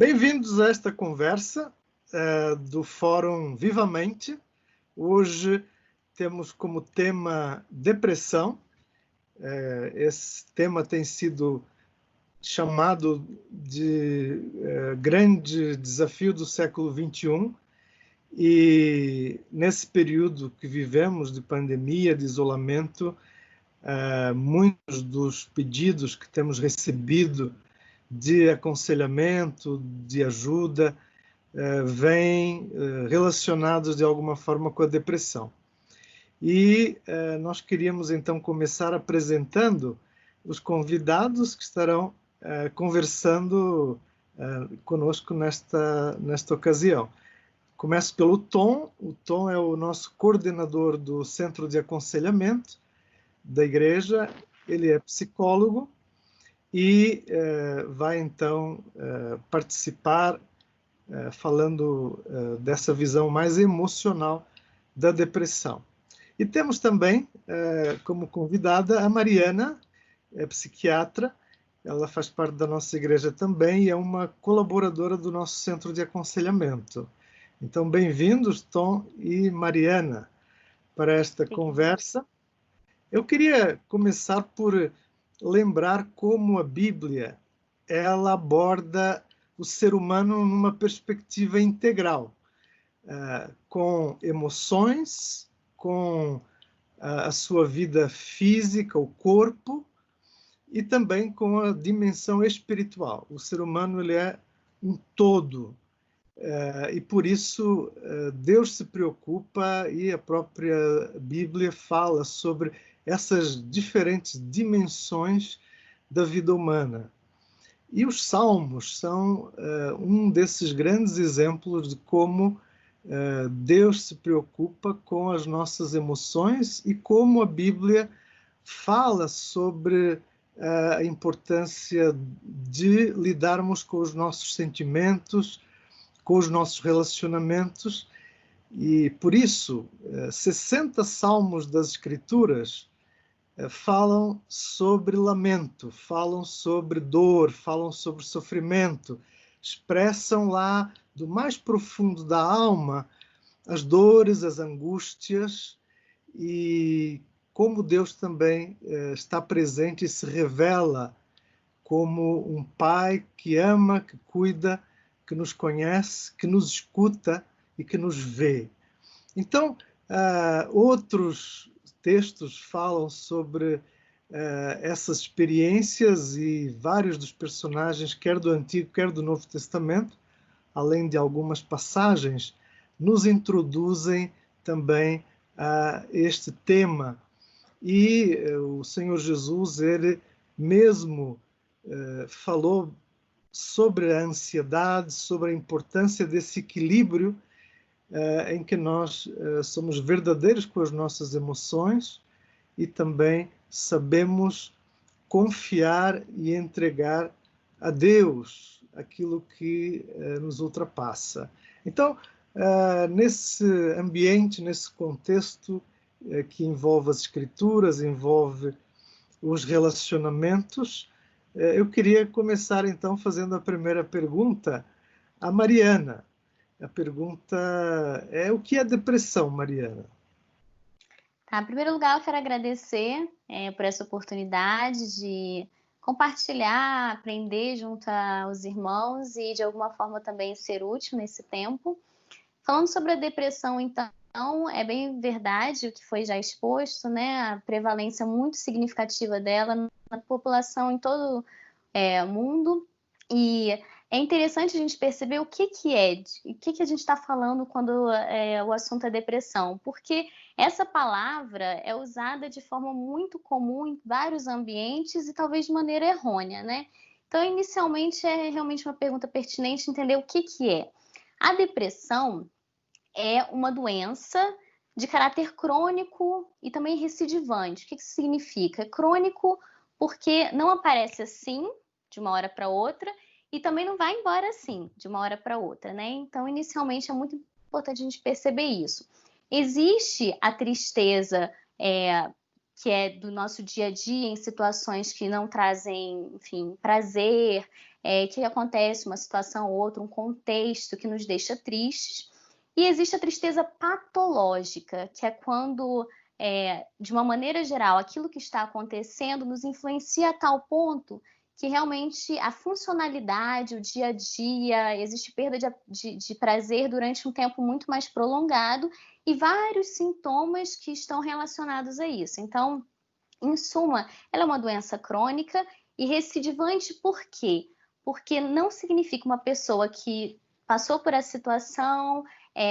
Bem-vindos a esta conversa do Fórum Vivamente. Hoje temos como tema depressão. Esse tema tem sido chamado de grande desafio do século XXI, e nesse período que vivemos de pandemia, de isolamento, muitos dos pedidos que temos recebido de aconselhamento, de ajuda, vêm relacionados de alguma forma com a depressão. E nós queríamos então começar apresentando os convidados que estarão conversando conosco nesta ocasião. Começo pelo Tom. O Tom é o nosso coordenador do Centro de Aconselhamento da Igreja. Ele é psicólogo e vai então participar falando dessa visão mais emocional da depressão. E temos também como convidada a Mariana, é psiquiatra. Ela faz parte da nossa igreja também e é uma colaboradora do nosso centro de aconselhamento. Então, bem-vindos, Tom e Mariana, para esta conversa. Eu queria começar por lembrar como a Bíblia ela aborda o ser humano numa perspectiva integral, com emoções, com a sua vida física, o corpo, e também com a dimensão espiritual. O ser humano ele é um todo, e por isso Deus se preocupa, e a própria Bíblia fala sobre essas diferentes dimensões da vida humana. E os Salmos são um desses grandes exemplos de como Deus se preocupa com as nossas emoções e como a Bíblia fala sobre a importância de lidarmos com os nossos sentimentos, com os nossos relacionamentos. E por isso, 60 salmos das Escrituras falam sobre lamento, falam sobre dor, falam sobre sofrimento, expressam lá do mais profundo da alma as dores, as angústias, e como Deus também está presente e se revela como um pai que ama, que cuida, que nos conhece, que nos escuta e que nos vê. Então, outros textos falam sobre essas experiências, e vários dos personagens, quer do Antigo, quer do Novo Testamento, além de algumas passagens, nos introduzem também a este tema. E o Senhor Jesus, ele mesmo falou sobre a ansiedade, sobre a importância desse equilíbrio em que nós somos verdadeiros com as nossas emoções e também sabemos confiar e entregar a Deus aquilo que nos ultrapassa. Então, nesse ambiente, nesse contexto que envolve as Escrituras, envolve os relacionamentos, eu queria começar então fazendo a primeira pergunta à Mariana. A pergunta é: o que é depressão, Mariana? Em primeiro lugar, eu quero agradecer por essa oportunidade de compartilhar, aprender junto aos irmãos e, de alguma forma, também ser útil nesse tempo. Falando sobre a depressão, então, é bem verdade o que foi já exposto, né? A prevalência muito significativa dela na população em todo o mundo. E é interessante a gente perceber o que a gente está falando quando o assunto é depressão, porque essa palavra é usada de forma muito comum em vários ambientes e talvez de maneira errônea, né? Então, inicialmente, é realmente uma pergunta pertinente entender o que é. A depressão é uma doença de caráter crônico e também recidivante. O que isso significa? É crônico porque não aparece assim, de uma hora para outra, e também não vai embora assim, de uma hora para outra, né? Então, inicialmente, é muito importante a gente perceber isso. Existe a tristeza que é do nosso dia a dia, em situações que não trazem, enfim, prazer, que acontece uma situação ou outra, um contexto que nos deixa tristes. E existe a tristeza patológica, que é quando, de uma maneira geral, aquilo que está acontecendo nos influencia a tal ponto que realmente a funcionalidade, o dia a dia, existe perda de prazer durante um tempo muito mais prolongado e vários sintomas que estão relacionados a isso. Então, em suma, ela é uma doença crônica e recidivante por quê? Porque não significa uma pessoa que passou por essa situação,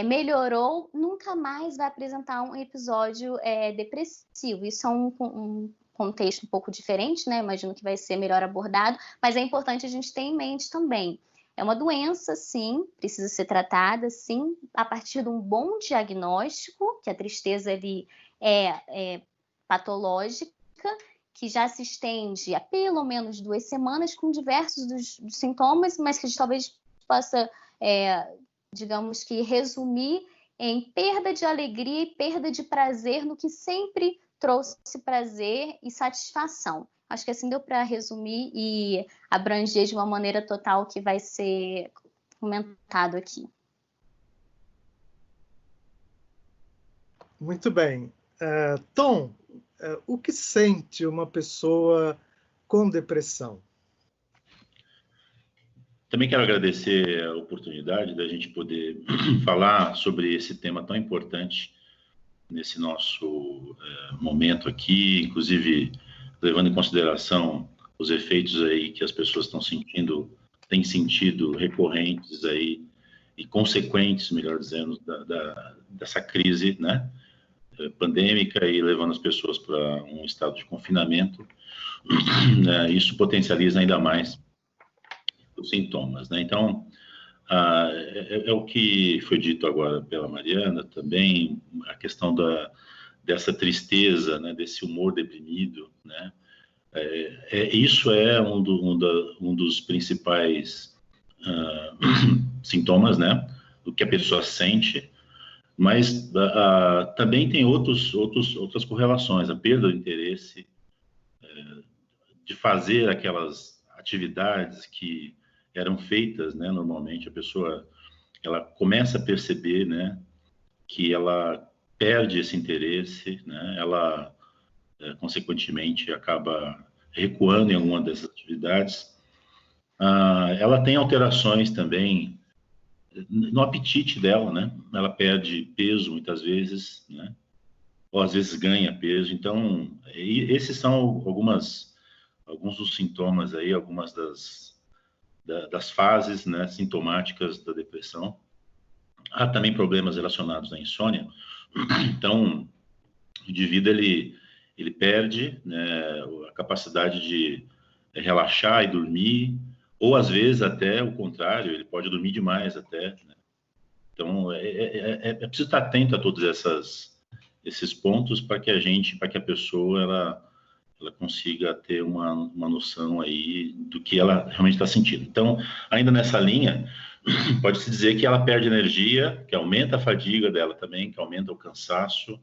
melhorou, nunca mais vai apresentar um episódio depressivo. Isso é um contexto um pouco diferente, né? Imagino que vai ser melhor abordado, mas é importante a gente ter em mente também. É uma doença, sim, precisa ser tratada, sim, a partir de um bom diagnóstico, que a tristeza ali é patológica, que já se estende a pelo menos 2 semanas, com diversos dos sintomas, mas que a gente talvez possa, digamos que, resumir em perda de alegria e perda de prazer no que sempre trouxe prazer e satisfação. Acho que assim deu para resumir e abranger de uma maneira total o que vai ser comentado aqui. Muito bem. Tom, o que sente uma pessoa com depressão? Também quero agradecer a oportunidade da gente poder falar sobre esse tema tão importante nesse nosso momento aqui, inclusive levando em consideração os efeitos aí que as pessoas têm sentido recorrentes aí e consequentes, melhor dizendo, dessa crise, né, pandêmica e levando as pessoas para um estado de confinamento. Isso potencializa ainda mais os sintomas, né? Então, é o que foi dito agora pela Mariana também, a questão dessa tristeza, né, desse humor deprimido, né? Isso é um dos principais sintomas, né, do que a pessoa sente, mas também tem outras correlações, a perda do interesse de fazer aquelas atividades que eram feitas, né, normalmente a pessoa ela começa a perceber, né, que ela perde esse interesse, né, ela consequentemente acaba recuando em alguma dessas atividades. Ela tem alterações também no apetite dela, né, ela perde peso muitas vezes, né, ou às vezes ganha peso. Então, esses são alguns dos sintomas aí, algumas das fases, né, sintomáticas da depressão. Há também problemas relacionados à insônia. Então, o indivíduo ele perde, né, a capacidade de relaxar e dormir, ou às vezes até o contrário, ele pode dormir demais até, né? Então, é preciso estar atento a todos esses pontos para que a pessoa ela consiga ter uma noção aí do que ela realmente está sentindo. Então, ainda nessa linha, pode-se dizer que ela perde energia, que aumenta a fadiga dela também, que aumenta o cansaço.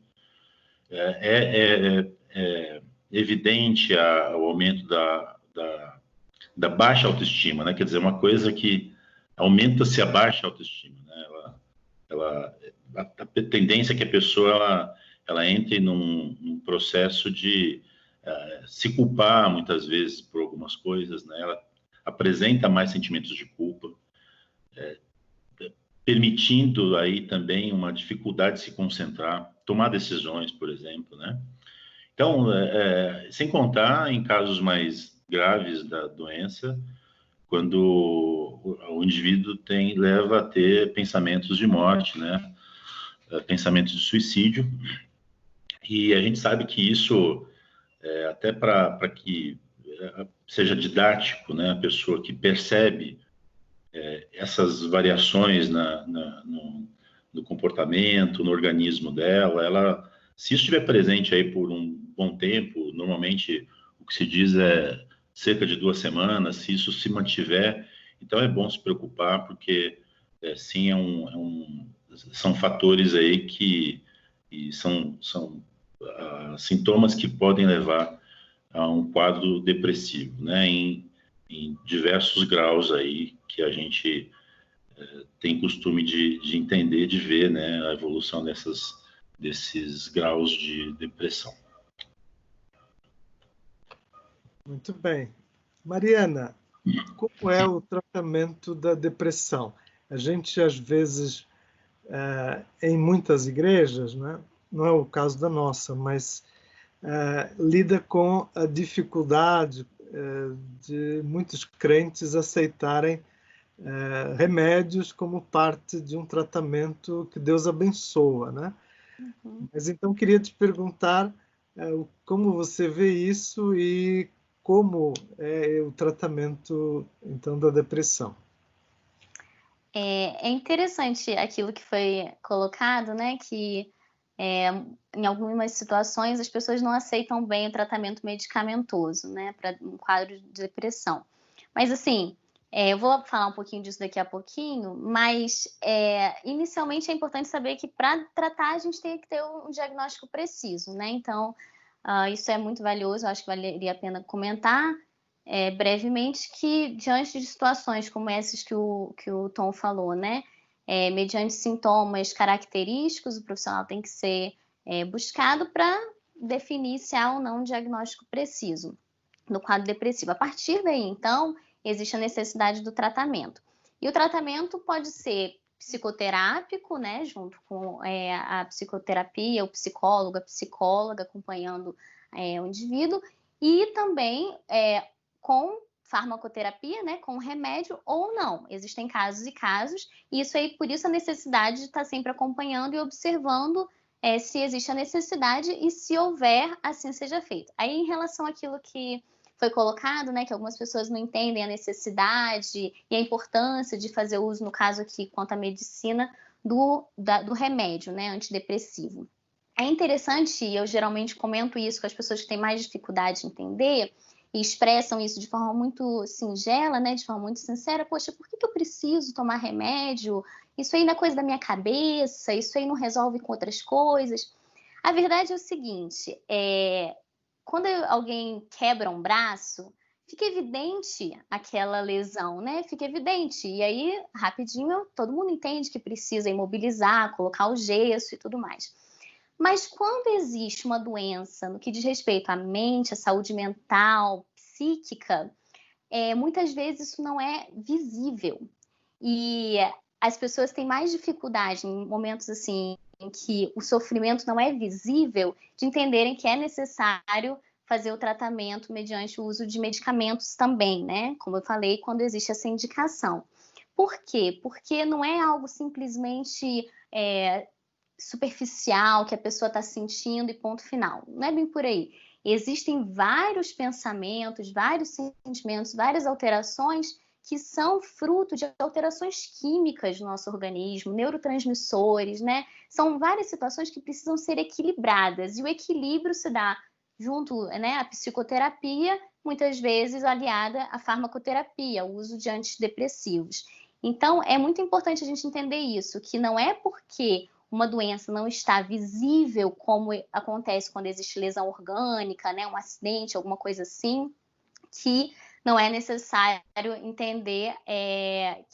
É evidente o aumento da baixa autoestima, né? Quer dizer, uma coisa que aumenta-se a baixa autoestima, né? A tendência é que a pessoa ela entre num processo de se culpar muitas vezes por algumas coisas, né? Ela apresenta mais sentimentos de culpa, permitindo aí também uma dificuldade de se concentrar, tomar decisões, por exemplo, né? Então, sem contar em casos mais graves da doença, quando o indivíduo leva a ter pensamentos de morte, né? Pensamentos de suicídio, e a gente sabe que isso, até para que seja didático, né? A pessoa que percebe essas variações no comportamento, no organismo dela, se isso estiver presente aí por um bom tempo, normalmente o que se diz é cerca de 2 semanas, se isso se mantiver, então é bom se preocupar, porque sim, são fatores aí que são sintomas que podem levar a um quadro depressivo, né? Em diversos graus aí que a gente tem costume de entender, de ver, né? A evolução desses graus de depressão. Muito bem. Mariana, como é o tratamento da depressão? A gente, às vezes, em muitas igrejas, né? Não é o caso da nossa, mas lida com a dificuldade de muitos crentes aceitarem remédios como parte de um tratamento que Deus abençoa, né? Uhum. Mas então queria te perguntar como você vê isso e como é o tratamento então da depressão. É interessante aquilo que foi colocado, né, que em algumas situações as pessoas não aceitam bem o tratamento medicamentoso, né, para um quadro de depressão. Mas assim, eu vou falar um pouquinho disso daqui a pouquinho, mas inicialmente é importante saber que para tratar a gente tem que ter um diagnóstico preciso, né? Então, isso é muito valioso, eu acho que valeria a pena comentar brevemente que diante de situações como essas que o Tom falou, né? Mediante sintomas característicos, o profissional tem que ser buscado para definir se há ou não um diagnóstico preciso no quadro depressivo. A partir daí, então, existe a necessidade do tratamento. E o tratamento pode ser psicoterápico, né, junto com a psicoterapia, o psicólogo, a psicóloga acompanhando o indivíduo, e também com farmacoterapia, né, com remédio ou não. Existem casos e casos, e isso aí, por isso a necessidade de estar sempre acompanhando e observando se existe a necessidade e se houver, assim seja feito. Aí, em relação àquilo que foi colocado, né, que algumas pessoas não entendem a necessidade e a importância de fazer uso, no caso aqui, quanto à medicina, do remédio, né, antidepressivo. É interessante, e eu geralmente comento isso com as pessoas que têm mais dificuldade de entender, e expressam isso de forma muito singela, né, de forma muito sincera. Poxa, por que eu preciso tomar remédio? Isso aí não é coisa da minha cabeça, isso aí não resolve com outras coisas. A verdade é o seguinte, quando alguém quebra um braço, fica evidente aquela lesão, né? Fica evidente. E aí, rapidinho, todo mundo entende que precisa imobilizar, colocar o gesso e tudo mais. Mas quando existe uma doença no que diz respeito à mente, à saúde mental, psíquica, muitas vezes isso não é visível. E as pessoas têm mais dificuldade em momentos assim em que o sofrimento não é visível, de entenderem que é necessário fazer o tratamento mediante o uso de medicamentos também, né? Como eu falei, quando existe essa indicação. Por quê? Porque não é algo simplesmente superficial que a pessoa está sentindo e ponto final. Não é bem por aí. Existem vários pensamentos, vários sentimentos, várias alterações que são fruto de alterações químicas no nosso organismo, neurotransmissores, né? São várias situações que precisam ser equilibradas, e o equilíbrio se dá junto, né, à psicoterapia, muitas vezes aliada à farmacoterapia, o uso de antidepressivos. Então, é muito importante a gente entender isso, que não é porque uma doença não está visível, como acontece quando existe lesão orgânica, né, um acidente, alguma coisa assim, que não é necessário entender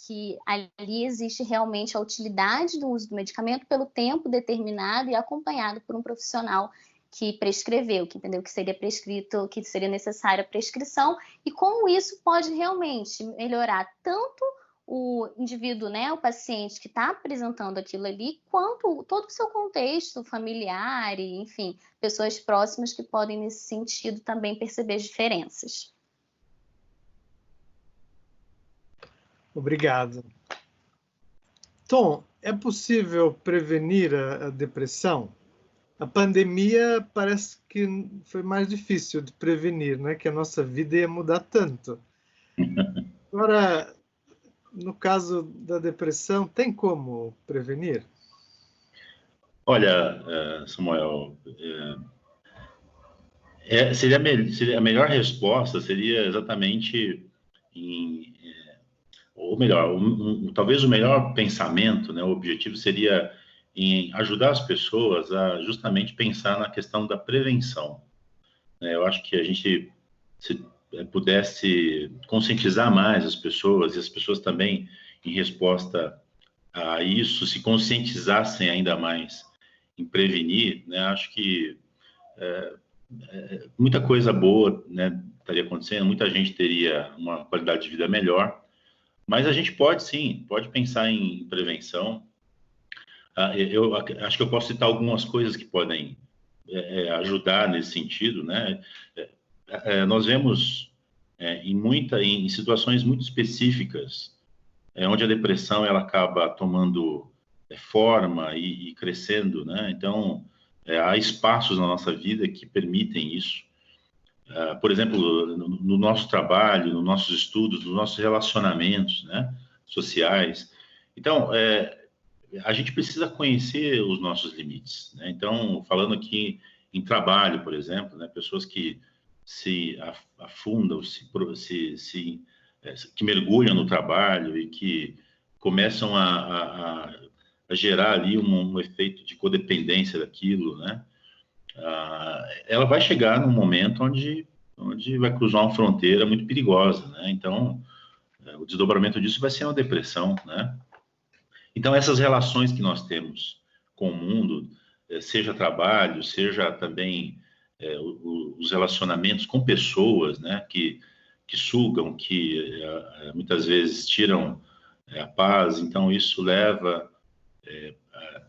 que ali existe realmente a utilidade do uso do medicamento pelo tempo determinado e acompanhado por um profissional que prescreveu, que entendeu que seria prescrito, que seria necessária a prescrição, e como isso pode realmente melhorar tanto o indivíduo, né, o paciente que está apresentando aquilo ali, quanto todo o seu contexto familiar e, enfim, pessoas próximas que podem, nesse sentido, também perceber as diferenças. Obrigado. Tom, é possível prevenir a depressão? A pandemia parece que foi mais difícil de prevenir, né? Que a nossa vida ia mudar tanto. Agora, no caso da depressão, tem como prevenir? Olha, Samuel, seria a melhor resposta seria exatamente ou melhor, talvez o melhor pensamento, né, o objetivo seria em ajudar as pessoas a justamente pensar na questão da prevenção. Eu acho que a gente, se pudesse conscientizar mais as pessoas, e as pessoas também, em resposta a isso, se conscientizassem ainda mais em prevenir, né? Acho que muita coisa boa, né, estaria acontecendo, muita gente teria uma qualidade de vida melhor, mas a gente pode sim, pode pensar em prevenção. Eu acho que eu posso citar algumas coisas que podem ajudar nesse sentido, né? Nós vemos em situações muito específicas, onde a depressão ela acaba tomando forma e crescendo, né? Então, há espaços na nossa vida que permitem isso. Por exemplo, no nosso trabalho, nos nossos estudos, nos nossos relacionamentos, né, sociais. Então, a gente precisa conhecer os nossos limites, né? Então, falando aqui em trabalho, por exemplo, né, pessoas que se afundam, que mergulham no trabalho e que começam a gerar ali um efeito de codependência daquilo, né? Ela vai chegar num momento onde vai cruzar uma fronteira muito perigosa, né? Então, o desdobramento disso vai ser uma depressão, né? Então, essas relações que nós temos com o mundo, seja trabalho, seja também os relacionamentos com pessoas, né? Que sugam, que muitas vezes tiram a paz. Então, isso leva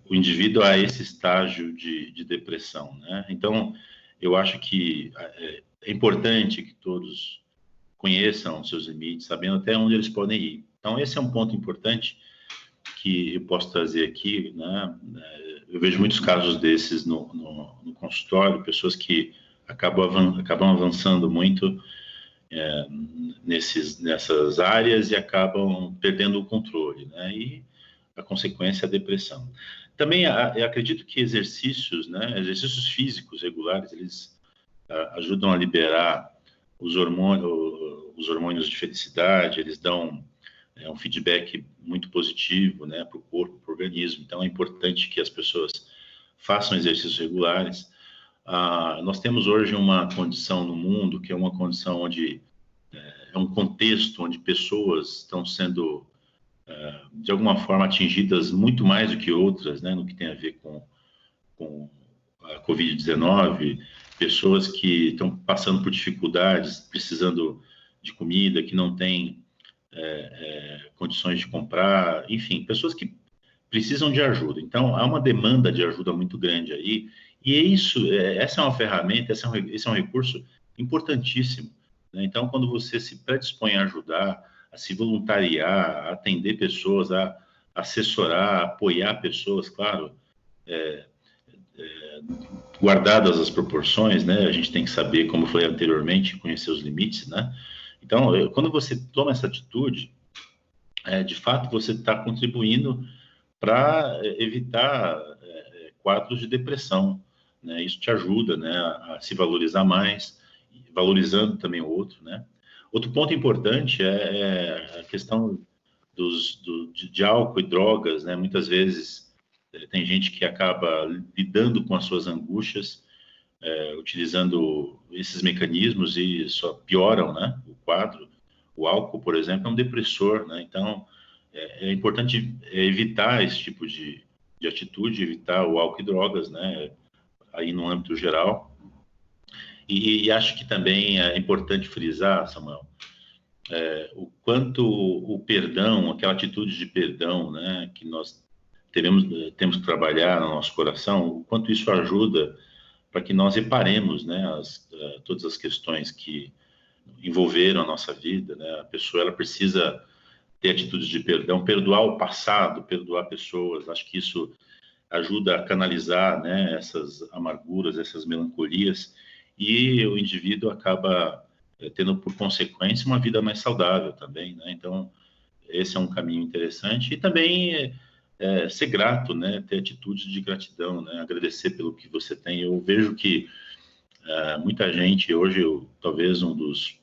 o indivíduo a esse estágio de depressão, né? Então, eu acho que é importante que todos conheçam seus limites, sabendo até onde eles podem ir. Então, esse é um ponto importante que eu posso trazer aqui, né? Eu vejo muitos casos desses no consultório, pessoas que acabam avançando muito nessas áreas e acabam perdendo o controle, né? E a consequência é a depressão. Também eu acredito que exercícios, né? Exercícios físicos regulares, eles ajudam a liberar os hormônios de felicidade, eles dão um feedback muito positivo, né, para o corpo, para o organismo. Então, é importante que as pessoas façam exercícios regulares. Nós temos hoje uma condição no mundo que é uma condição onde é um contexto onde pessoas estão sendo, de alguma forma, atingidas muito mais do que outras, né, no que tem a ver com a Covid-19, pessoas que estão passando por dificuldades, precisando de comida, que não têm condições de comprar, enfim, pessoas que precisam de ajuda. Então, há uma demanda de ajuda muito grande aí, e essa é uma ferramenta, esse é um recurso importantíssimo, né? Então, quando você se predispõe a ajudar, a se voluntariar, a atender pessoas, a assessorar, a apoiar pessoas, claro, guardadas as proporções, né? A gente tem que saber, como eu falei anteriormente, conhecer os limites, né? Então, quando você toma essa atitude, de fato, você está contribuindo para evitar quadros de depressão, né? Isso te ajuda, né, a se valorizar mais, valorizando também o outro, né? Outro ponto importante é a questão de álcool e drogas, né? Muitas vezes tem gente que acaba lidando com as suas angústias, utilizando esses mecanismos e só pioram, né, o quadro. O álcool, por exemplo, é um depressor, né? Então, é importante evitar esse tipo de atitude, evitar o álcool e drogas, né, aí no âmbito geral. E acho que também é importante frisar, Samuel, o quanto o perdão, aquela atitude de perdão, né, que nós temos que trabalhar no nosso coração, o quanto isso ajuda para que nós reparemos, né, todas as questões que envolveram a nossa vida, né? A pessoa ela precisa ter atitudes de perdão, perdoar o passado, perdoar pessoas. Acho que isso ajuda a canalizar, né, essas amarguras, essas melancolias, e o indivíduo acaba tendo por consequência uma vida mais saudável também, né? Então, esse é um caminho interessante. E também ser grato, né? Ter atitudes de gratidão, né? Agradecer pelo que você tem. Eu vejo que muita gente hoje, talvez um dos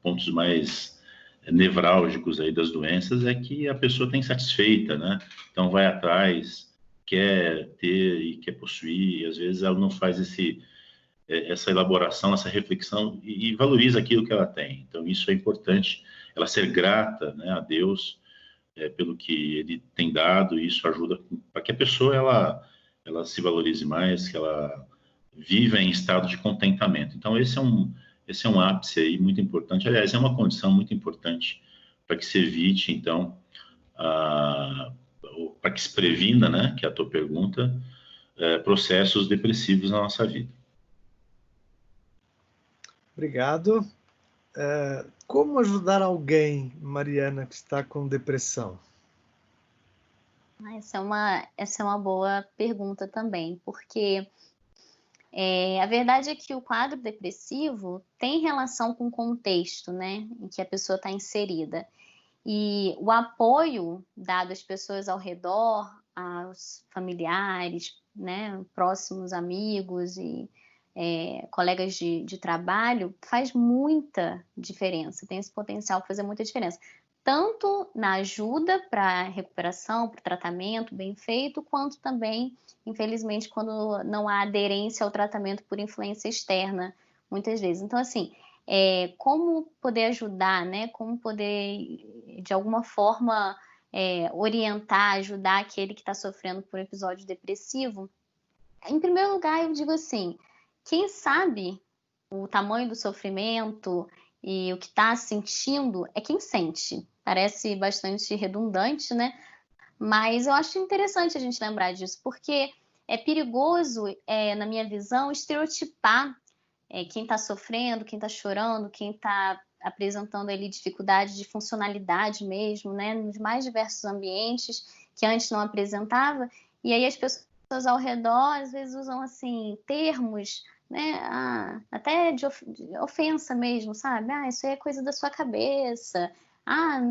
pontos mais nevrálgicos aí das doenças é que a pessoa está insatisfeita, né? Então vai atrás quer ter e quer possuir, e às vezes ela não faz essa elaboração, essa reflexão e valoriza aquilo que ela tem. Então, isso é importante, ela ser grata, né, a Deus pelo que Ele tem dado, e isso ajuda para que a pessoa ela se valorize mais, que ela viva em estado de contentamento. Então, esse é um ápice aí muito importante. Aliás, é uma condição muito importante para que se evite, então, para que se previna, né, que é a tua pergunta, processos depressivos na nossa vida. Obrigado. Como ajudar alguém, Mariana, que está com depressão? Essa é uma boa pergunta também, porque a verdade é que o quadro depressivo tem relação com o contexto, né, em que a pessoa está inserida. E o apoio dado às pessoas ao redor, aos familiares, né, próximos amigos e colegas de trabalho, faz muita diferença, tem esse potencial para fazer muita diferença. Tanto na ajuda para a recuperação, para o tratamento bem feito, quanto também, infelizmente, quando não há aderência ao tratamento por influência externa, muitas vezes. Então, assim, como poder ajudar, né? Como poder, de alguma forma, orientar, ajudar aquele que está sofrendo por um episódio depressivo? Em primeiro lugar, eu digo assim, quem sabe o tamanho do sofrimento e o que está sentindo é quem sente. Parece bastante redundante, né? Mas eu acho interessante a gente lembrar disso, porque é perigoso, na minha visão, estereotipar quem está sofrendo, quem está chorando, quem está apresentando ali dificuldade de funcionalidade mesmo, né? Nos mais diversos ambientes que antes não apresentava. E aí as pessoas ao redor, às vezes, usam, assim, termos, né, até de ofensa mesmo, sabe? Isso aí é coisa da sua cabeça.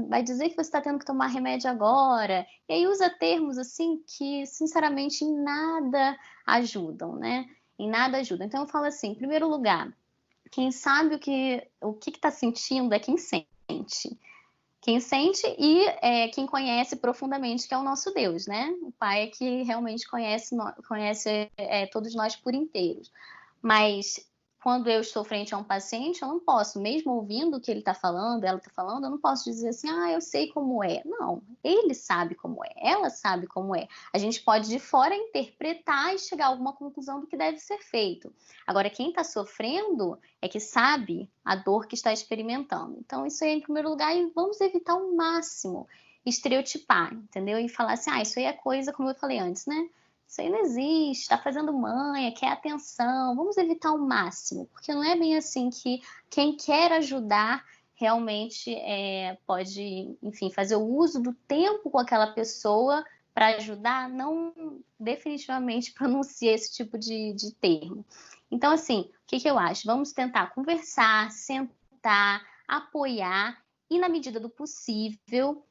Vai dizer que você está tendo que tomar remédio agora. E aí usa termos, assim, que, sinceramente, em nada ajudam, né? Em nada ajudam. Então, eu falo assim, em primeiro lugar, quem sabe o que está sentindo é quem sente. Quem sente e quem conhece profundamente, que é o nosso Deus, né? O Pai é que realmente conhece todos nós por inteiros. Mas quando eu estou frente a um paciente, eu não posso, mesmo ouvindo o que ele está falando, ela está falando, eu não posso dizer assim, eu sei como é. Não, ele sabe como é, ela sabe como é. A gente pode de fora interpretar e chegar a alguma conclusão do que deve ser feito. Agora, quem está sofrendo é que sabe a dor que está experimentando. Então, isso aí é em primeiro lugar, e vamos evitar ao máximo estereotipar, entendeu? E falar assim, isso aí é coisa, como eu falei antes, né? Isso aí não existe, está fazendo manha, quer atenção, vamos evitar ao máximo, porque não é bem assim que quem quer ajudar realmente pode, enfim, fazer o uso do tempo com aquela pessoa para ajudar, não definitivamente pronuncia esse tipo de termo. Então, assim, o que eu acho? Vamos tentar conversar, sentar, apoiar e, na medida do possível,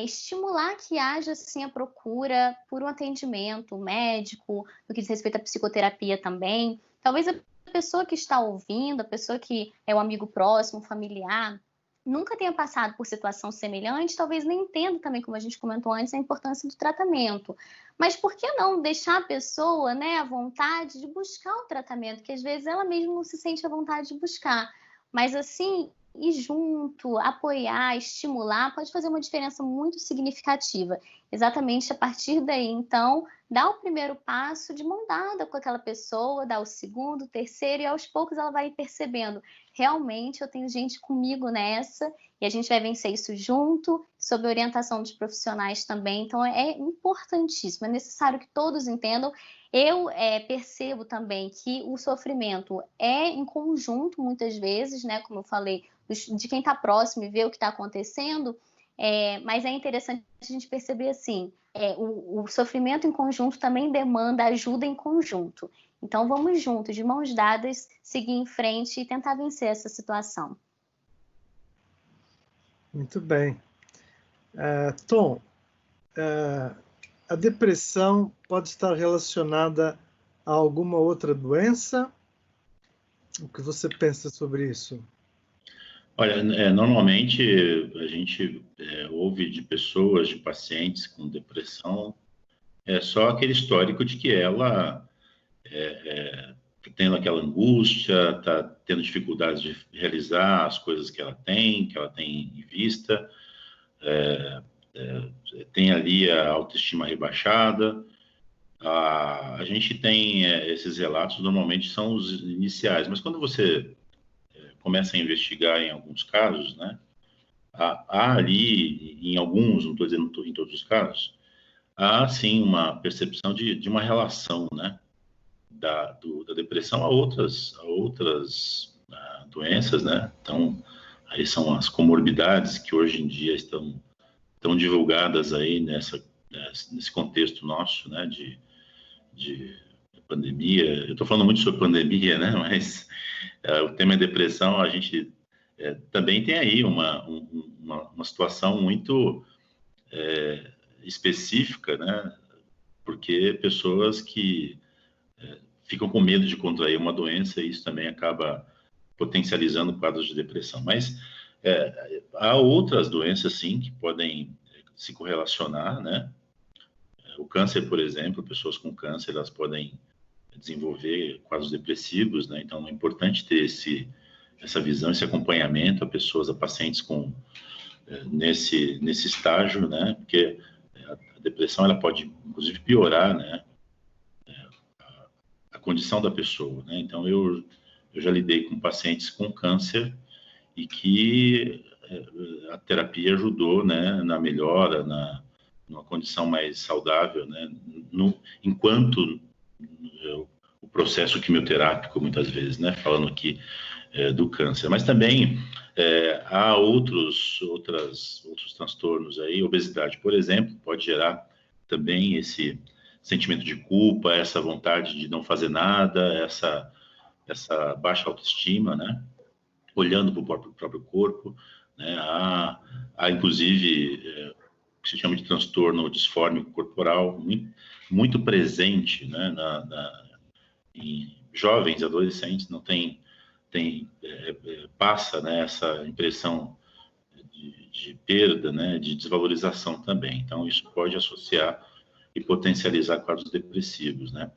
estimular que haja, assim, a procura por um atendimento médico, no que diz respeito à psicoterapia também. Talvez a pessoa que está ouvindo, a pessoa que é um amigo próximo, familiar, nunca tenha passado por situação semelhante, talvez nem entenda também, como a gente comentou antes, a importância do tratamento. Mas por que não deixar a pessoa, né, à vontade de buscar o tratamento, que às vezes ela mesma não se sente à vontade de buscar. Mas assim, ir junto, apoiar, estimular, pode fazer uma diferença muito significativa. Exatamente a partir daí, então, dá o primeiro passo de mão dada com aquela pessoa, dá o segundo, o terceiro, e aos poucos ela vai percebendo, realmente eu tenho gente comigo nessa, e a gente vai vencer isso junto, sob orientação dos profissionais também. Então, é importantíssimo, é necessário que todos entendam. Eu percebo também que o sofrimento é em conjunto, muitas vezes, né? Como eu falei, de quem está próximo e ver o que está acontecendo, mas é interessante a gente perceber assim, o sofrimento em conjunto também demanda ajuda em conjunto. Então vamos juntos, de mãos dadas, seguir em frente e tentar vencer essa situação. Muito bem. Tom, a depressão pode estar relacionada a alguma outra doença? O que você pensa sobre isso? Olha, normalmente a gente ouve de pessoas, de pacientes com depressão, é só aquele histórico de que ela tendo aquela angústia, está tendo dificuldades de realizar as coisas que ela tem em vista, tem ali a autoestima rebaixada. A gente tem esses relatos, normalmente são os iniciais, mas quando você começa a investigar em alguns casos, né, há ali, em alguns, não estou dizendo em todos os casos, há sim uma percepção de uma relação, né, da depressão a outras doenças, né? Então, aí são as comorbidades que hoje em dia estão divulgadas aí nesse contexto nosso, né, de pandemia. Eu estou falando muito sobre pandemia, né? Mas o tema é depressão. A gente também tem aí uma situação muito específica, né? Porque pessoas que ficam com medo de contrair uma doença e isso também acaba potencializando quadros de depressão. Mas há outras doenças, sim, que podem se correlacionar, né? O câncer, por exemplo, pessoas com câncer, elas podem desenvolver quadros depressivos, né? Então, é importante ter essa visão, esse acompanhamento a pessoas, a pacientes nesse estágio, né? Porque a depressão, ela pode, inclusive, piorar, né? A condição da pessoa, né? Então, eu já lidei com pacientes com câncer e que a terapia ajudou, né, na melhora, numa condição mais saudável, né, enquanto o processo quimioterápico, muitas vezes, né, falando aqui do câncer. Mas também há outros transtornos aí, obesidade, por exemplo, pode gerar também esse sentimento de culpa, essa vontade de não fazer nada, essa baixa autoestima, né? Olhando para o próprio corpo, né? Há inclusive, que se chama de transtorno disfórmico corporal, muito presente, né? Em jovens, adolescentes, não passa, né, essa impressão de perda, né, de desvalorização também. Então, isso pode associar e potencializar quadros depressivos, né?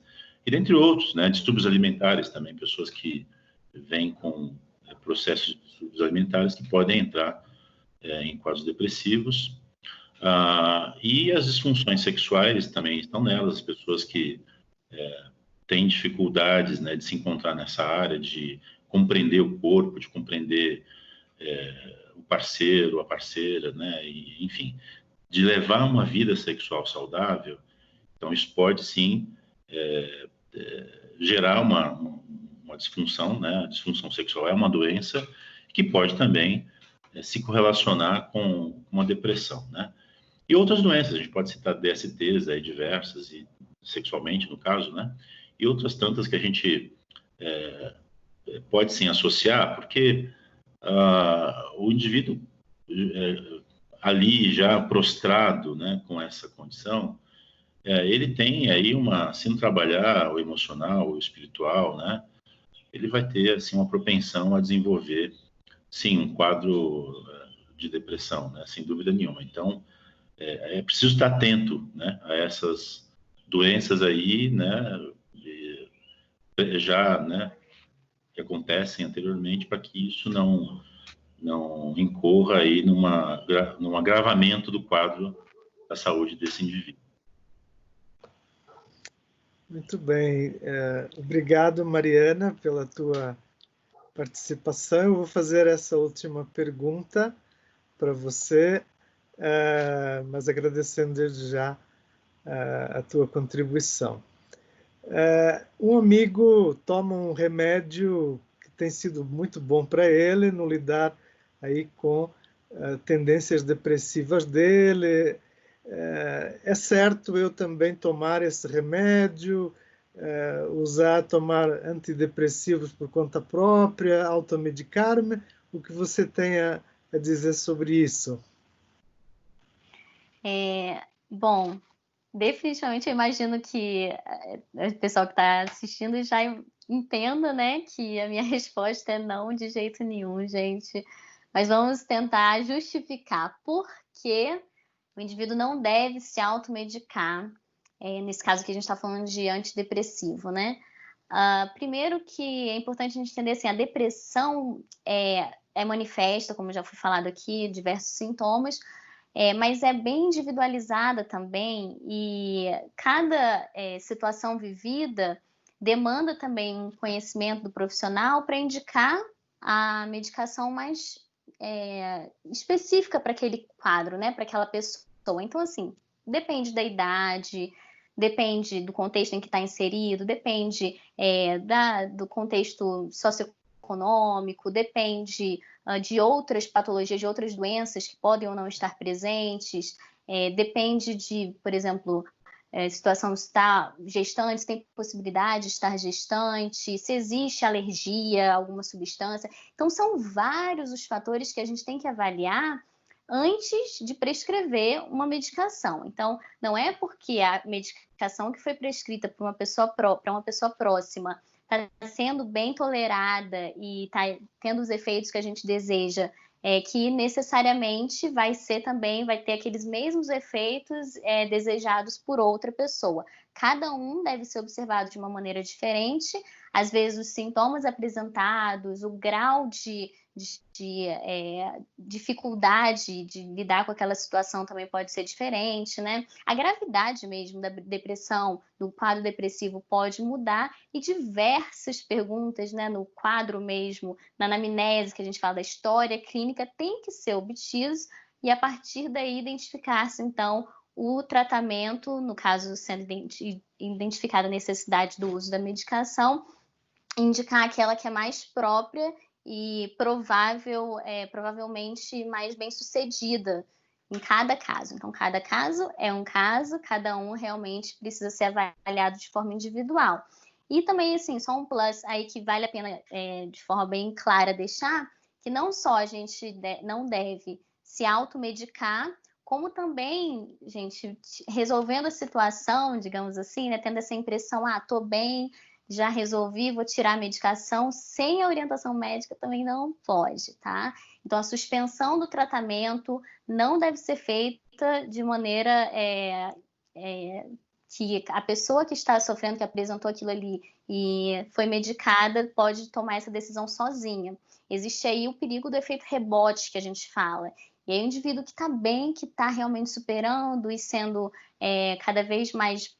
E dentre outros, né, distúrbios alimentares também, pessoas que vêm com processos de distúrbios alimentares que podem entrar em quadros depressivos. E as disfunções sexuais também estão nelas, as pessoas que têm dificuldades, né, de se encontrar nessa área, de compreender o corpo, de compreender o parceiro, a parceira, né, e, enfim, de levar uma vida sexual saudável. Então, isso pode, sim, gerar uma disfunção, né? A disfunção sexual é uma doença que pode também se correlacionar com uma depressão, né? E outras doenças, a gente pode citar DSTs aí diversas, e sexualmente, no caso, né? E outras tantas que a gente pode, sim, associar, porque o indivíduo ali já prostrado, né, com essa condição, ele tem aí se não trabalhar o emocional, o espiritual, né, ele vai ter, assim, uma propensão a desenvolver, sim, um quadro de depressão, né, sem dúvida nenhuma. Então, é preciso estar atento, né, a essas doenças aí, né, já, né, que acontecem anteriormente, para que isso não incorra aí num agravamento do quadro da saúde desse indivíduo. Muito bem. Obrigado, Mariana, pela tua participação. Eu vou fazer essa última pergunta para você, mas agradecendo desde já a tua contribuição. Um amigo toma um remédio que tem sido muito bom para ele no lidar aí com tendências depressivas dele. É certo eu também tomar esse remédio, tomar antidepressivos por conta própria, automedicar-me? O que você tem a dizer sobre isso? Bom, definitivamente eu imagino que o pessoal que está assistindo já entenda, né, que a minha resposta é não, de jeito nenhum, gente. Mas vamos tentar justificar por que o indivíduo não deve se automedicar nesse caso que a gente está falando de antidepressivo, né? Primeiro que é importante a gente entender assim, a depressão é manifesta, como já foi falado aqui, diversos sintomas, mas é bem individualizada também, e cada situação vivida demanda também um conhecimento do profissional para indicar a medicação mais específica para aquele quadro, né, para aquela pessoa. Então, assim, depende da idade, depende do contexto em que está inserido, depende do contexto socioeconômico, depende de outras patologias, de outras doenças que podem ou não estar presentes, depende de, por exemplo, situação se está gestante, se tem possibilidade de estar gestante, se existe alergia a alguma substância. Então, são vários os fatores que a gente tem que avaliar antes de prescrever uma medicação. Então, não é porque a medicação que foi prescrita para uma pessoa próxima está sendo bem tolerada e está tendo os efeitos que a gente deseja, que necessariamente vai ter aqueles mesmos efeitos desejados por outra pessoa. Cada um deve ser observado de uma maneira diferente. Às vezes, os sintomas apresentados, o grau de dificuldade de lidar com aquela situação também pode ser diferente, né? A gravidade mesmo da depressão, do quadro depressivo pode mudar, e diversas perguntas, né, no quadro mesmo, na anamnese, que a gente fala da história clínica, tem que ser obtidos, e a partir daí identificar-se, então, o tratamento, no caso, sendo identificada a necessidade do uso da medicação, indicar aquela que é mais própria e provavelmente mais bem sucedida em cada caso. Então, cada caso é um caso, cada um realmente precisa ser avaliado de forma individual. E também, assim, só um plus aí que vale a pena, de forma bem clara, deixar, que não só a gente não deve se automedicar, como também, gente, resolvendo a situação, digamos assim, né, tendo essa impressão, tô bem, já resolvi, vou tirar a medicação, sem a orientação médica também não pode, tá? Então, a suspensão do tratamento não deve ser feita de maneira que a pessoa que está sofrendo, que apresentou aquilo ali e foi medicada, pode tomar essa decisão sozinha. Existe aí o perigo do efeito rebote que a gente fala. E aí o indivíduo que está bem, que está realmente superando e sendo cada vez mais,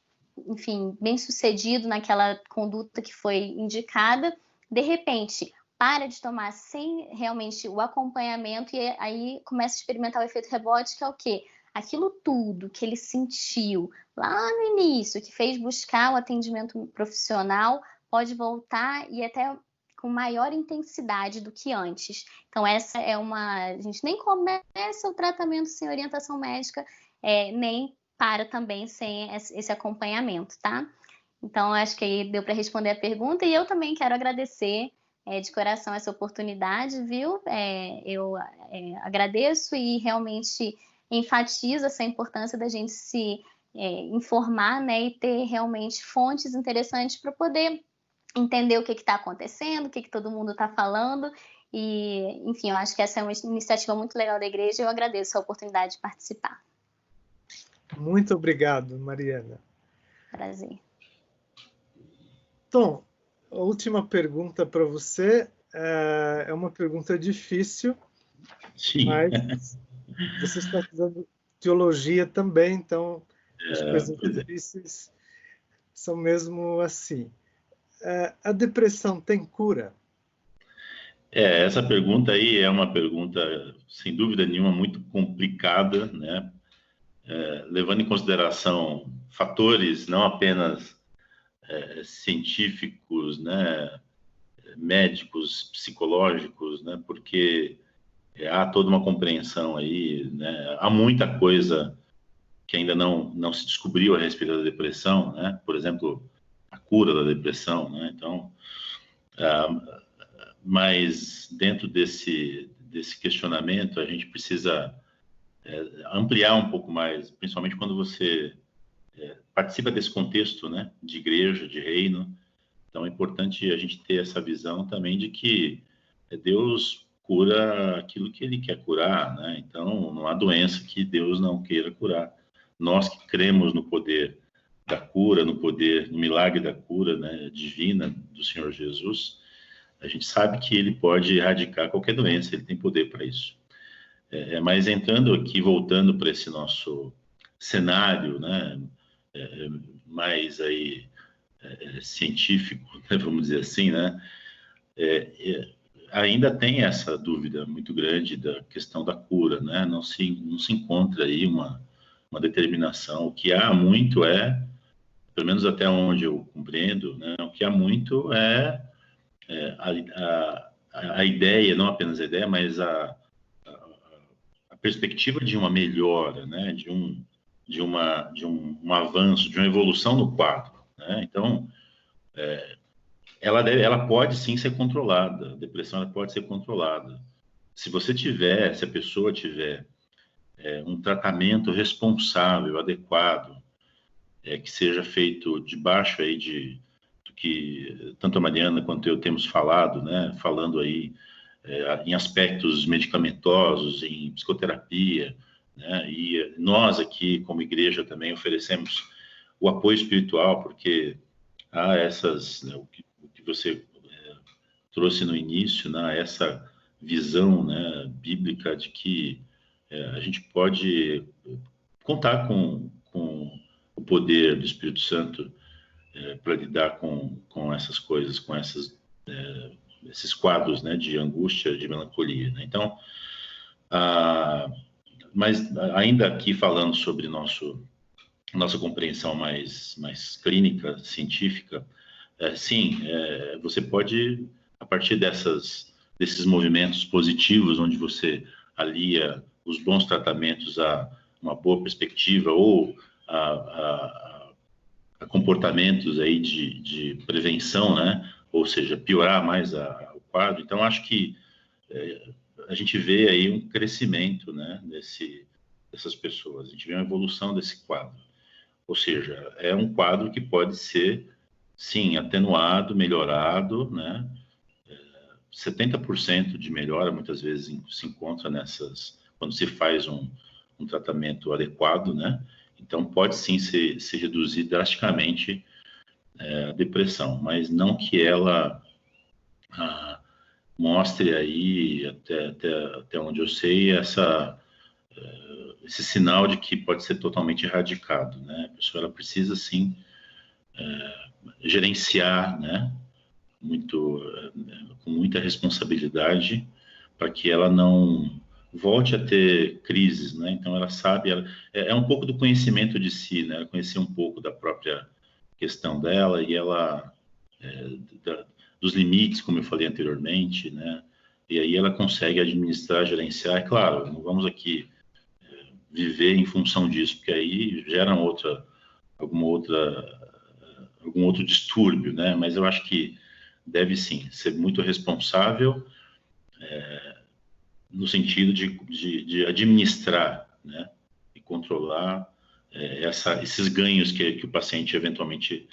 enfim, bem sucedido naquela conduta que foi indicada, de repente para de tomar sem realmente o acompanhamento, e aí começa a experimentar o efeito rebote, que é o quê? Aquilo tudo que ele sentiu lá no início, que fez buscar o atendimento profissional, pode voltar e até com maior intensidade do que antes. Então, essa é a gente nem começa o tratamento sem orientação médica, nem para também sem esse acompanhamento, tá? Então, acho que aí deu para responder a pergunta, e eu também quero agradecer de coração essa oportunidade, viu? Eu agradeço e realmente enfatizo essa importância da gente se informar, né, e ter realmente fontes interessantes para poder entender o que está acontecendo, o que todo mundo está falando, e, enfim, eu acho que essa é uma iniciativa muito legal da igreja, e eu agradeço a oportunidade de participar. Muito obrigado, Mariana. Prazer. Tom, a última pergunta para você é uma pergunta difícil, Sim. Mas você está estudando teologia também, então as coisas difíceis são mesmo assim. A depressão tem cura? Essa pergunta aí é uma pergunta, sem dúvida nenhuma, muito complicada, né? Levando em consideração fatores não apenas científicos, né? Médicos, psicológicos, né? Porque há toda uma compreensão aí, né? Há muita coisa que ainda não se descobriu a respeito da depressão, né? Por exemplo, a cura da depressão, né? Então, mas dentro desse questionamento, a gente precisa ampliar um pouco mais, principalmente quando você participa desse contexto, né, de igreja, de reino. Então, é importante a gente ter essa visão também de que Deus cura aquilo que Ele quer curar, né? Então, não há doença que Deus não queira curar. Nós que cremos no poder da cura, no poder, no milagre da cura, né, divina do Senhor Jesus, a gente sabe que ele pode erradicar qualquer doença, ele tem poder para isso. Mas entrando aqui, voltando para esse nosso cenário, né, mais aí científico, né, vamos dizer assim, né, ainda tem essa dúvida muito grande da questão da cura, né, não se encontra aí uma determinação. O que há muito pelo menos até onde eu compreendo, né, o que há muito a ideia, não apenas a ideia, mas a perspectiva de uma melhora, né, de um avanço, de uma evolução no quadro, né? Então, ela pode sim ser controlada, a depressão ela pode ser controlada. Se a pessoa tiver um tratamento responsável, adequado, que seja feito debaixo aí do que tanto a Mariana quanto eu temos falado, né? Falando aí em aspectos medicamentosos, em psicoterapia, né? E nós aqui, como igreja, também oferecemos o apoio espiritual, porque há né, o que você trouxe no início, né? Essa visão, né, bíblica de que a gente pode contar com o poder do Espírito Santo para lidar com essas coisas, com esses quadros, né, de angústia, de melancolia, né? Então, mas ainda aqui falando sobre nossa compreensão mais clínica, científica, sim, você pode, a partir desses movimentos positivos, onde você alia os bons tratamentos a uma boa perspectiva ou a comportamentos aí de prevenção, né? Ou seja, piorar mais o quadro. Então, acho que a gente vê aí um crescimento, né, dessas pessoas, a gente vê uma evolução desse quadro. Ou seja, é um quadro que pode ser, sim, atenuado, melhorado, né? 70% de melhora, muitas vezes, se encontra quando se faz um tratamento adequado, né? Então, pode sim se reduzir drasticamente a depressão, mas não que ela mostre aí, até onde eu sei, esse sinal de que pode ser totalmente erradicado, né? A pessoa ela precisa, sim, gerenciar, né? Com muita responsabilidade, para que ela não volte a ter crises, né? Então ela sabe, é um pouco do conhecimento de si, né? Conhecer um pouco da própria questão dela e ela dos limites, como eu falei anteriormente, né? E aí ela consegue administrar, gerenciar. É claro, não vamos aqui viver em função disso, porque aí gera algum outro distúrbio, né? Mas eu acho que deve sim ser muito responsável no sentido de administrar, né, e controlar esses ganhos que o paciente eventualmente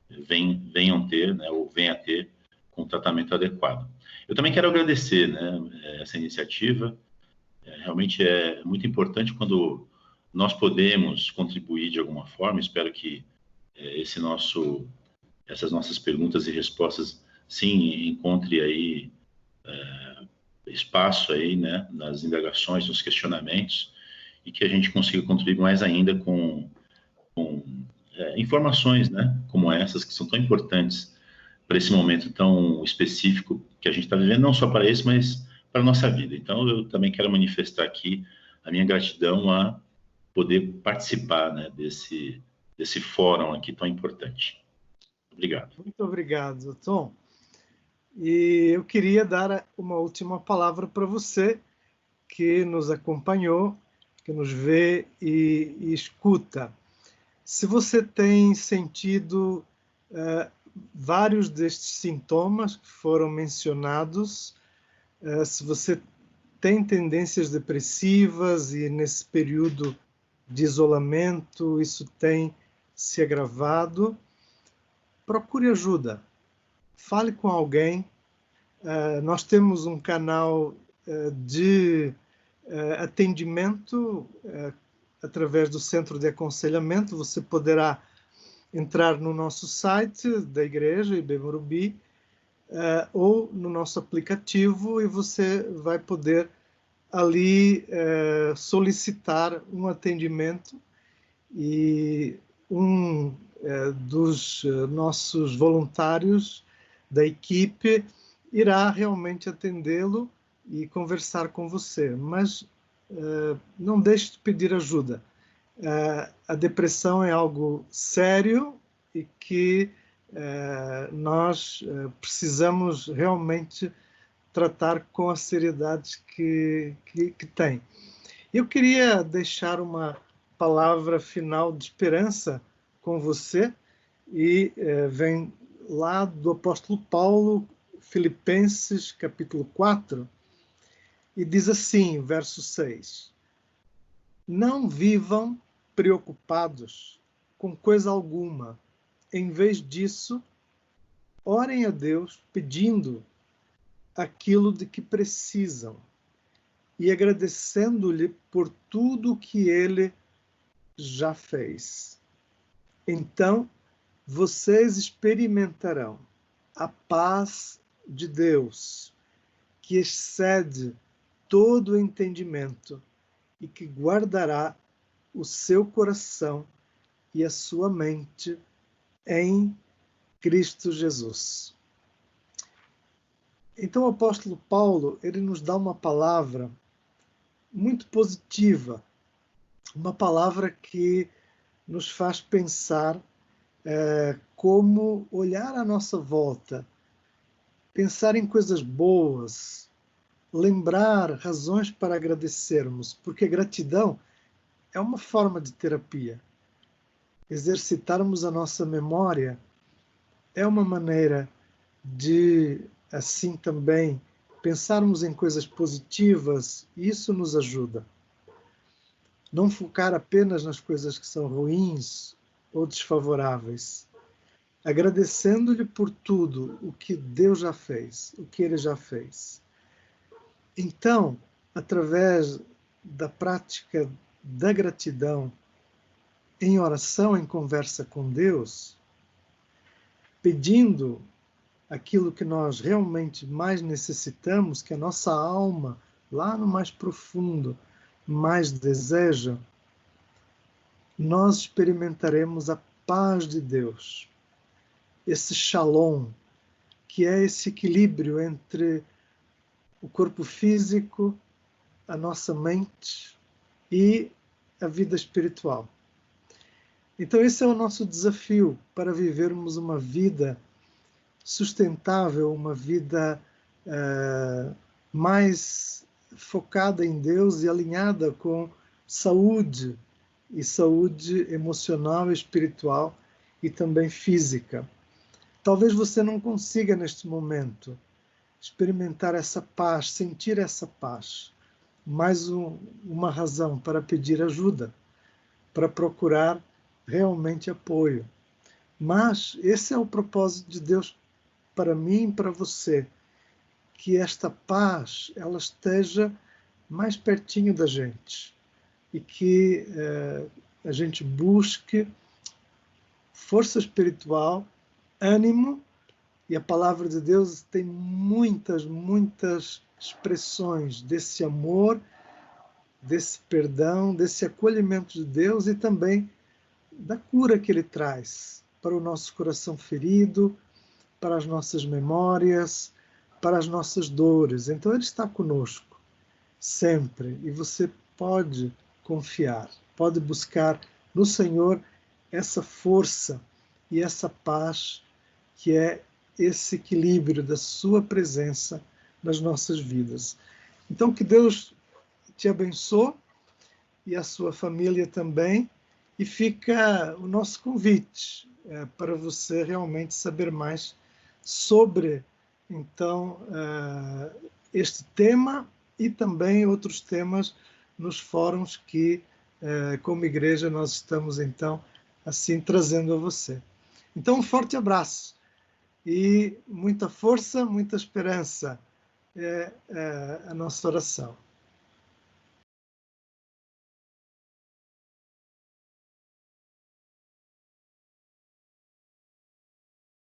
venham ter, né, ou venha a ter com o tratamento adequado. Eu também quero agradecer, né, essa iniciativa. Realmente é muito importante quando nós podemos contribuir de alguma forma. Espero que essas nossas perguntas e respostas, sim, encontre aí espaço aí, né, nas indagações, nos questionamentos, e que a gente consiga contribuir mais ainda com informações, né, como essas, que são tão importantes para esse momento tão específico que a gente está vivendo, não só para esse, mas para a nossa vida. Então, eu também quero manifestar aqui a minha gratidão a poder participar, né, desse fórum aqui tão importante. Obrigado. Muito obrigado, Tom. E eu queria dar uma última palavra para você que nos acompanhou, que nos vê e escuta. Se você tem sentido vários destes sintomas que foram mencionados, se você tem tendências depressivas e nesse período de isolamento isso tem se agravado, procure ajuda. Fale com alguém. Nós temos um canal de atendimento através do Centro de Aconselhamento. Você poderá entrar no nosso site da igreja, IB Morumbi, ou no nosso aplicativo, e você vai poder ali solicitar um atendimento, e um dos nossos voluntários da equipe irá realmente atendê-lo e conversar com você. Mas não deixe de pedir ajuda. A depressão é algo sério e que nós precisamos realmente tratar com a seriedade que tem. Eu queria deixar uma palavra final de esperança com você, e vem lá do apóstolo Paulo, Filipenses capítulo 4, e diz assim, verso 6: Não vivam preocupados com coisa alguma. Em vez disso, orem a Deus pedindo aquilo de que precisam e agradecendo-lhe por tudo que Ele já fez. Então, vocês experimentarão a paz de Deus, que excede todo o entendimento e que guardará o seu coração e a sua mente em Cristo Jesus. Então o apóstolo Paulo, ele nos dá uma palavra muito positiva, uma palavra que nos faz pensar como olhar à nossa volta, pensar em coisas boas, lembrar razões para agradecermos, porque gratidão é uma forma de terapia. Exercitarmos a nossa memória é uma maneira de, assim também, pensarmos em coisas positivas, e isso nos ajuda. Não focar apenas nas coisas que são ruins ou desfavoráveis. Agradecendo-lhe por tudo o que Deus já fez, o que Ele já fez. Então, através da prática da gratidão, em oração, em conversa com Deus, pedindo aquilo que nós realmente mais necessitamos, que a nossa alma, lá no mais profundo, mais deseja, nós experimentaremos a paz de Deus, esse shalom, que é esse equilíbrio entre o corpo físico, a nossa mente e a vida espiritual. Então esse é o nosso desafio para vivermos uma vida sustentável, uma vida mais focada em Deus e alinhada com saúde, e saúde emocional, espiritual e também física. Talvez você não consiga neste momento experimentar essa paz, sentir essa paz. Mais uma razão para pedir ajuda, para procurar realmente apoio. Mas esse é o propósito de Deus para mim e para você, que esta paz ela esteja mais pertinho da gente e que a gente busque força espiritual, ânimo, e a palavra de Deus tem muitas expressões desse amor, desse perdão, desse acolhimento de Deus e também da cura que Ele traz para o nosso coração ferido, para as nossas memórias, para as nossas dores. Então Ele está conosco sempre, e você pode confiar, pode buscar no Senhor essa força e essa paz que é esse equilíbrio da sua presença nas nossas vidas. Então que Deus te abençoe e a sua família também, e fica o nosso convite para você realmente saber mais sobre então este tema e também outros temas nos fóruns que, como igreja, nós estamos, então, assim, trazendo a você. Então, um forte abraço e muita força, muita esperança é a nossa oração.